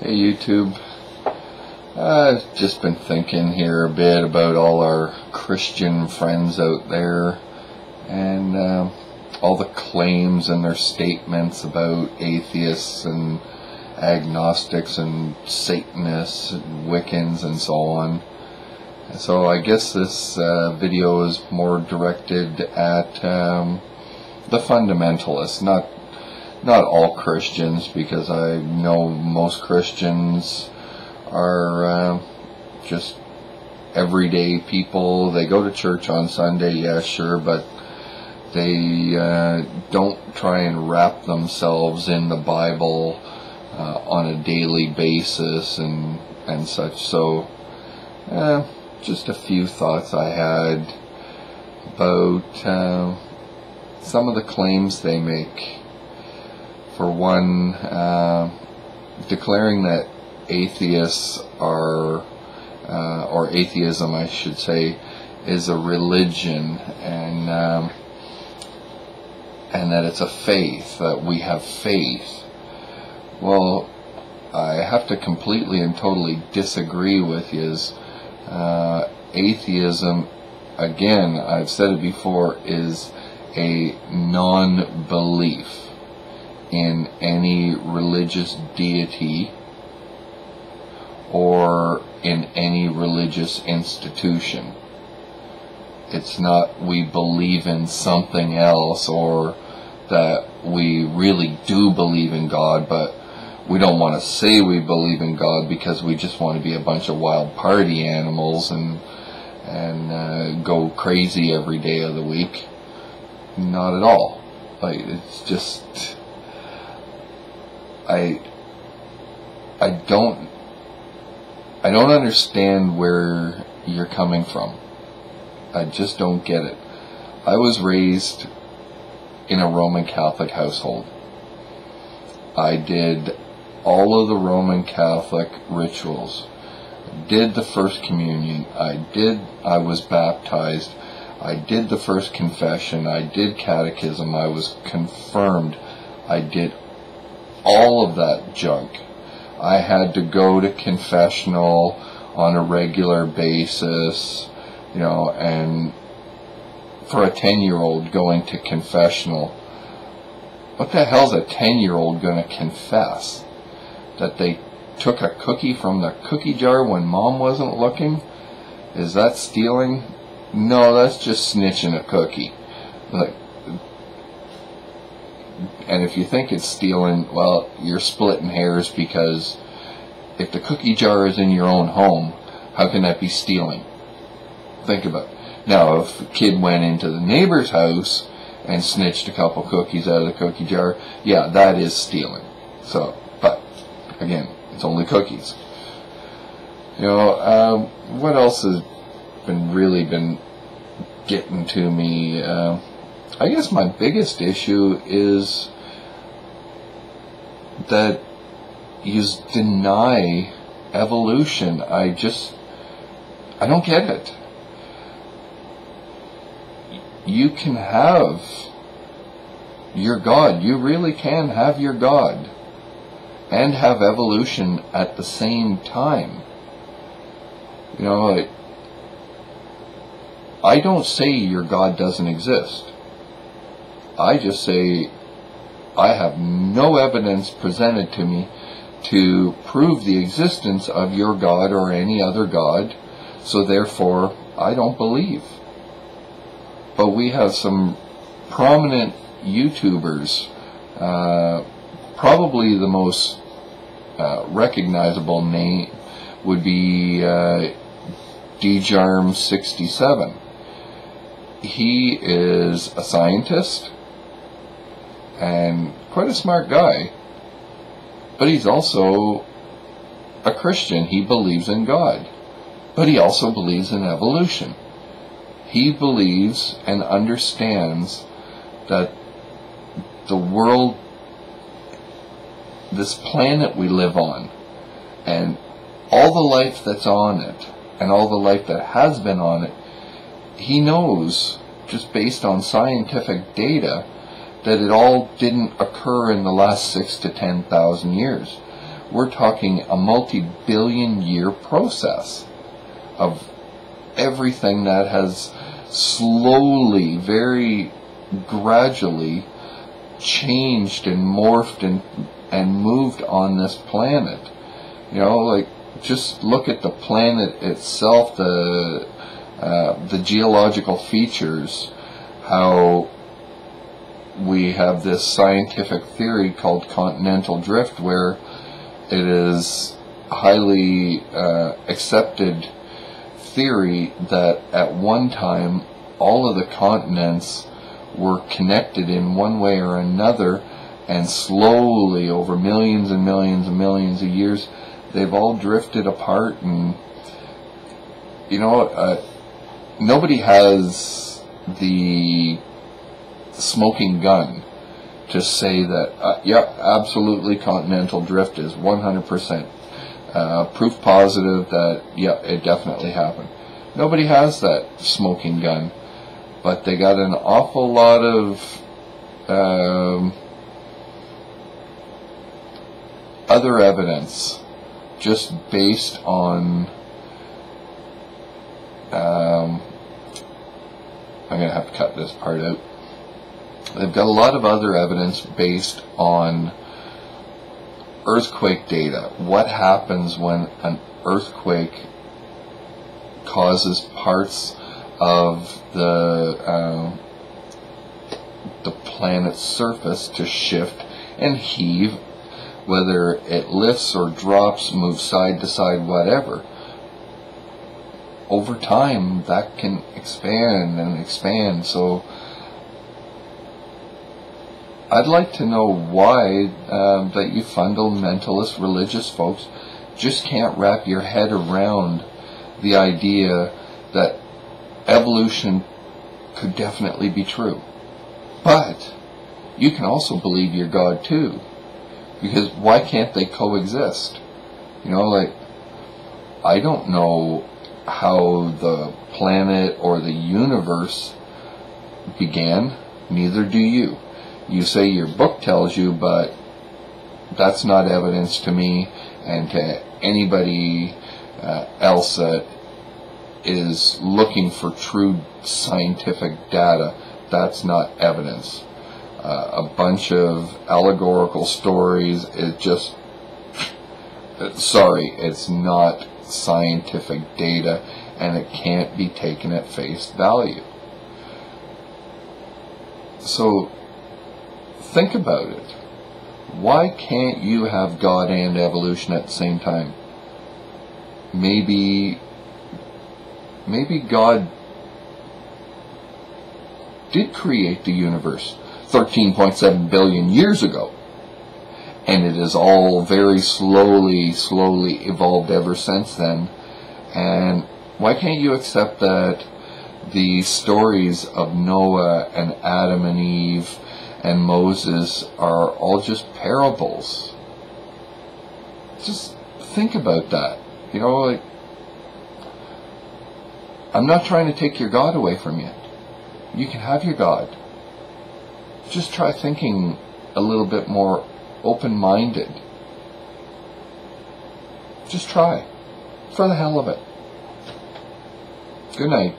Hey YouTube, I've just been thinking here a bit about all our Christian friends out there and all the claims and their statements about atheists and agnostics and Satanists and Wiccans and so on. So I guess this video is more directed at the fundamentalists, not all Christians, because I know most Christians are just everyday people. They go to church on Sunday, yeah, sure, but they don't try and wrap themselves in the Bible on a daily basis and such. So just a few thoughts I had about some of the claims they make. For one, declaring that atheists are, or atheism I should say, is a religion, and that it's a faith, that we have faith. Well, I have to completely and totally disagree with you. Atheism, again, I've said it before, is a non-belief in any religious deity or in any religious institution. It's not we believe in something else, or that we really do believe in God, but we don't want to say we believe in God because we just want to be a bunch of wild party animals and go crazy every day of the week. Not at all. Like, it's just, I don't understand where you're coming from. I just don't get it. I was raised in a Roman Catholic household. I did all of the Roman Catholic rituals. I did the first communion. I was baptized. I did the first confession. I did catechism. I was confirmed. I did all of that junk. I had to go to confessional on a regular basis, you know, and for a 10-year-old going to confessional, what the hell's a 10-year-old going to confess? That they took a cookie from the cookie jar when mom wasn't looking? Is that stealing? No, that's just snitching a cookie. Like, and if you think it's stealing, well, you're splitting hairs, because if the cookie jar is in your own home, how can that be stealing? Think about it. Now, if a kid went into the neighbor's house and snitched a couple cookies out of the cookie jar, yeah, that is stealing. So, but again, it's only cookies. You know, what else has really been getting to me? I guess my biggest issue is that you deny evolution. I don't get it. You can have your God. You really can have your God and have evolution at the same time. You know, I don't say your God doesn't exist. I just say I have no evidence presented to me to prove the existence of your God or any other God, so therefore I don't believe. But we have some prominent YouTubers, probably the most recognizable name would be DJarm67. He is a scientist and quite a smart guy, but he's also a Christian. He believes in God, but he also believes in evolution. He believes and understands that the world, this planet we live on, and all the life that's on it, and all the life that has been on it, he knows, just based on scientific data, that it all didn't occur in the last 6,000 to 10,000 years. We're talking a multi-billion year process of everything that has slowly, very gradually changed and morphed and moved on this planet. Like, just look at the planet itself, the geological features, how we have this scientific theory called continental drift, where it is highly accepted theory that at one time all of the continents were connected in one way or another, and slowly over millions and millions and millions of years they've all drifted apart. And nobody has the smoking gun to say that yeah, absolutely, continental drift is 100% proof positive that yeah, it definitely happened. Nobody has that smoking gun, but they got an awful lot of other evidence just based on I'm going to have to cut this part out. They've got a lot of other evidence based on earthquake data. What happens when an earthquake causes parts of the planet's surface to shift and heave, whether it lifts or drops, moves side to side, whatever. Over time, that can expand and expand. So I'd like to know why that you fundamentalist religious folks just can't wrap your head around the idea that evolution could definitely be true. But you can also believe you're God too. Because why can't they coexist? Like, I don't know how the planet or the universe began, neither do you. You say your book tells you, but that's not evidence to me, and to anybody else that is looking for true scientific data, that's not evidence. A bunch of allegorical stories, it's not scientific data, and it can't be taken at face value. So think about it. Why can't you have God and evolution at the same time? Maybe God did create the universe 13.7 billion years ago, and it has all very slowly evolved ever since then. And why can't you accept that the stories of Noah and Adam and Eve and Moses are all just parables? Just think about that. Like, I'm not trying to take your God away from you. You can have your God. Just try thinking a little bit more open-minded. Just try. For the hell of it. Good night.